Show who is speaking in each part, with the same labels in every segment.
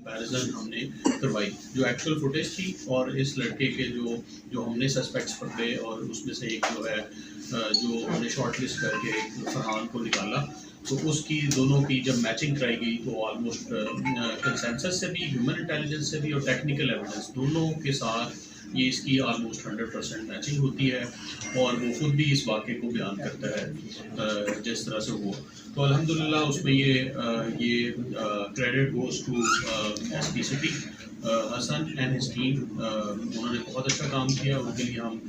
Speaker 1: Comparison हमने करवाई जो एक्चुअल फुटेज थी और इस लड़के के जो हमने सस्पेक्ट्स पकड़े और उसमें से एक जो है जो हमने शॉर्ट लिस्ट करके फरहान को निकाला तो उसकी दोनों की जब मैचिंग कराई गई तो ऑलमोस्ट कंसेंसस से भी, ह्यूमन इंटेलिजेंस से भी और टेक्निकल एविडेंस दोनों के साथ ये इसकी ऑलमोस्ट 100% मैचिंग होती है और वो खुद भी इस वाक़े को बयान करता है जिस तरह से हुआ। तो अल्हम्दुलिल्लाह उसमें ये credit goes to SPCP Hasan and his team. उन्होंने बहुत अच्छा काम किया, उनके लिए हम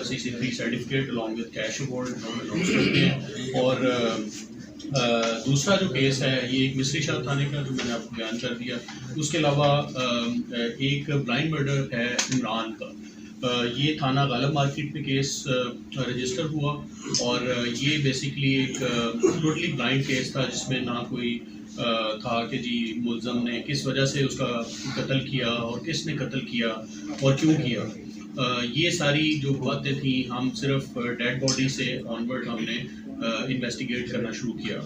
Speaker 1: CC3 certificate along with cash award announce करते हैं। और दूसरा जो केस है ये एक मिस्री शाह थाने का जो मैंने आपको बयान कर दिया, उसके अलावा एक ब्लाइंड मर्डर है इमरान का। ये थाना गालब मार्केट में केस रजिस्टर हुआ और ये बेसिकली एक टोटली ब्लाइंड केस था जिसमें ना कोई था कि जी मुल्ज़म ने किस वजह से उसका कत्ल किया और किसने कत्ल किया और क्यों किया। ये सारी जो बातें थी हम सिर्फ डेड बॉडी से ऑनवर्ड हमने इन्वेस्टिगेट करना शुरू किया।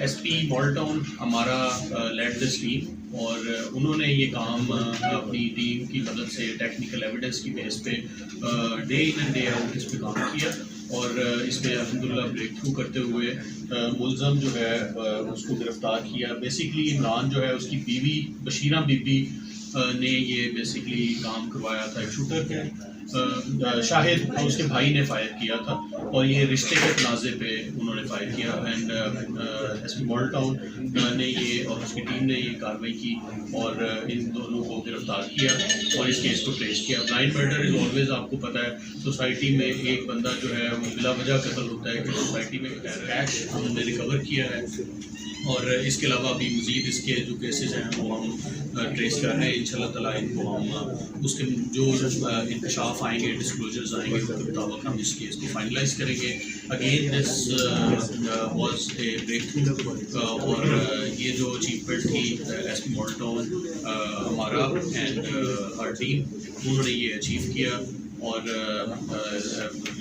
Speaker 1: SP मॉडल टाउन हमारा लेड दिस टीम और उन्होंने ये काम अपनी टीम की मदद से टेक्निकल एविडेंस की बेस पे day in and day out इस पे काम किया और इसमें अल्हम्दुलिल्लाह ब्रेक थ्रू करते हुए मुल्ज़म जो है उसको गिरफ़्तार किया। बेसिकली इमरान जो है उसकी बीवी बशीरा बीबी ने ये बेसिकली काम करवाया था एक शूटर के शाहिद उसके भाई ने फायर किया था और ये रिश्ते के तनाज़े पे उन्होंने फायर किया एंड SP मॉडल टाउन ने ये और उसकी टीम ने ये कार्रवाई की और इन दोनों को गिरफ्तार किया और इस केस को ट्रेस किया। ब्लाइंड मर्डर इज़ ऑलवेज आपको पता है सोसाइटी में एक बंदा जो है वो बिला वजह कत्ल होता है कि सोसाइटी में कैश हमने रिकवर किया है और इसके अलावा भी मज़ीद इसके जो केसेस हैं वो हम ट्रेस कर रहे हैं। इंशाल्लाह ताला इनको हम उसके जो इंकशाफ आएंगे, डिस्क्लोजर्स आएंगे, उसके मुताबिक हम इस केस को फाइनलाइज करेंगे। Again this was a breakthrough और ये जो अचीवमेंट थी SP मॉडल टाउन हमारा एंड हर टीम उन्होंने ये अचीव किया और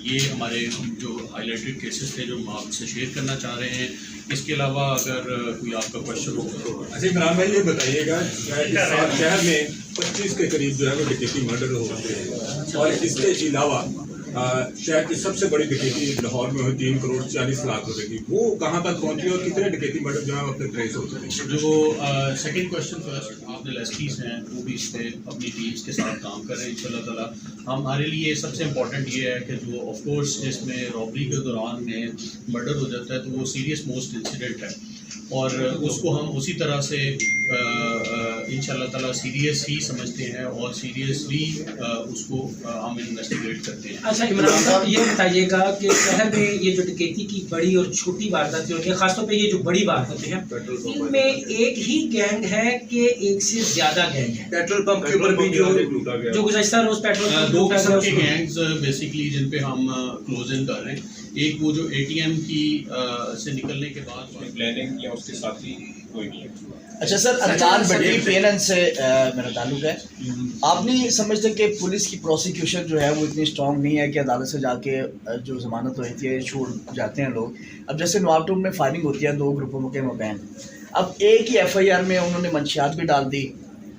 Speaker 1: ये हमारे जो हाईलाइटेड केसेस थे जो हम आपसे शेयर करना चाह रहे हैं। इसके अलावा अगर कोई आपका क्वेश्चन हो तो
Speaker 2: अच्छा इमरान भाई ये बताइएगा शहर में 25 के करीब जो है वो डकैती मर्डर होते हैं और इसके अलावा शहर की सबसे बड़ी डकैती लाहौर में हुई 3 करोड़ 40 लाख रुपए की, वो कहाँ तक पहुंची और कितने डकैती मर्डर जो है अपने ट्रेस होते हैं।
Speaker 1: जो सेकंड क्वेश्चन फर्स्ट आपने एसपीज हैं वो भी इस पर अपनी टीम्स के साथ काम कर रहे हैं इंशाल्लाह ताला। हमारे लिए सबसे इम्पोर्टेंट ये है कि जो ऑफ कोर्स जिसमें रॉबरी के दौरान में मर्डर हो जाता है तो वो सीरियस मोस्ट इंसिडेंट है और उसको हम उसी तरह से इंशाल्लाह ताला सीरियस ही समझते हैं और सीरियसली उसको हम इन्वेस्टिगेट करते हैं।
Speaker 3: अच्छा इमरान साहब ये बताइएगा कि शहर में ये जो डकैती की बड़ी और छोटी वारदातें होती हैं, खासतौर पे ये जो बड़ी वारदातें हैं इनमें एक ही गैंग है कि एक से ज्यादा गैंग है?
Speaker 2: पेट्रोल पंप के ऊपर भी
Speaker 3: जो गुज़श्ता रोज पेट्रोल
Speaker 1: दो किस्म के गैंग्स बेसिकली जिन पे हम क्लोज इन कर रहे हैं। एक वो जो ATM की से निकलने के बाद
Speaker 4: प्लानिंग या उसके साथ ही कोई नहीं है।
Speaker 5: अच्छा सर, अदनान बड़ी पेनन से मेरा ताल्लुक है। आप नहीं समझते कि पुलिस की प्रोसिक्यूशन जो है वो इतनी स्ट्रांग नहीं है कि अदालत से जाके जो ज़मानत होती है छोड़ जाते हैं लोग। अब जैसे नवाबटून में फायरिंग होती है 2 ग्रुपों के मबैन, अब एक ही FIR में उन्होंने मंशियात भी डाल दी,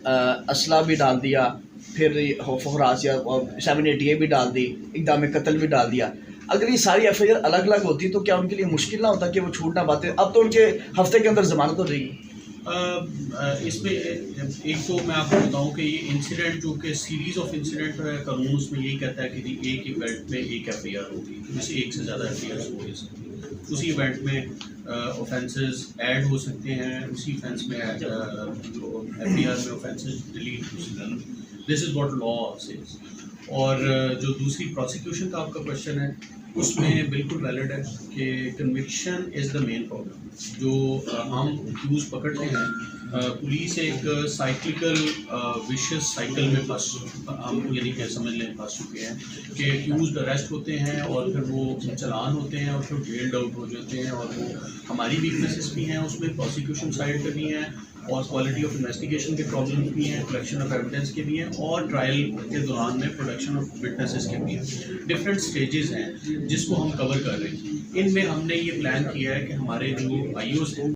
Speaker 5: असला भी डाल दिया, फिर फखरासिया और 788 भी डाल दी, इक़दाम कत्ल भी डाल दिया। अगर ये सारी FIR अलग अलग होती तो क्या उनके लिए मुश्किल ना होता कि वो छूट ना पाते? अब तो उनके हफ्ते के अंदर ज़मानत हो जाएगी।
Speaker 1: इसमें एक तो मैं आपको बताऊं कि ये इंसिडेंट जो कि सीरीज़ ऑफ इंसिडेंट है कानून उसमें यही कहता है कि एक इवेंट में एक FIR होगी, जैसे एक से ज़्यादा FIR हो सकती है। उसी इवेंट में ऑफेंसेस ऐड हो सकते हैं, उसी ऑफेंस में FIR में ऑफेंसेस डिलीट हो सकते हैं। This is what law says. और जो दूसरी प्रोसिक्यूशन का आपका क्वेश्चन है उसमें बिल्कुल वैलिड है कि conviction is the main problem. जो हम एक्यूज़ पकड़ते हैं पुलिस एक साइक्लिकल विशियस साइकिल में हम यानी कि समझ लें फंस चुके हैं कि एक्यूज़ अरेस्ट होते हैं और फिर वो चलान होते हैं और फिर जेल्ड आउट हो जाते हैं और वो हमारी वीकनेसेस भी हैं उसमें, प्रोसिक्यूशन साइड पे भी हैं और क्वालिटी ऑफ इन्वेस्टिगेशन के प्रॉब्लम्स भी हैं, कलेक्शन ऑफ एविडेंस के भी हैं और ट्रायल के दौरान में प्रोडक्शन ऑफ विटनेसेस के भी हैं। डिफरेंट स्टेजेस हैं जिसको हम कवर कर रहे हैं। इनमें हमने ये प्लान किया है कि हमारे जो IOs हैं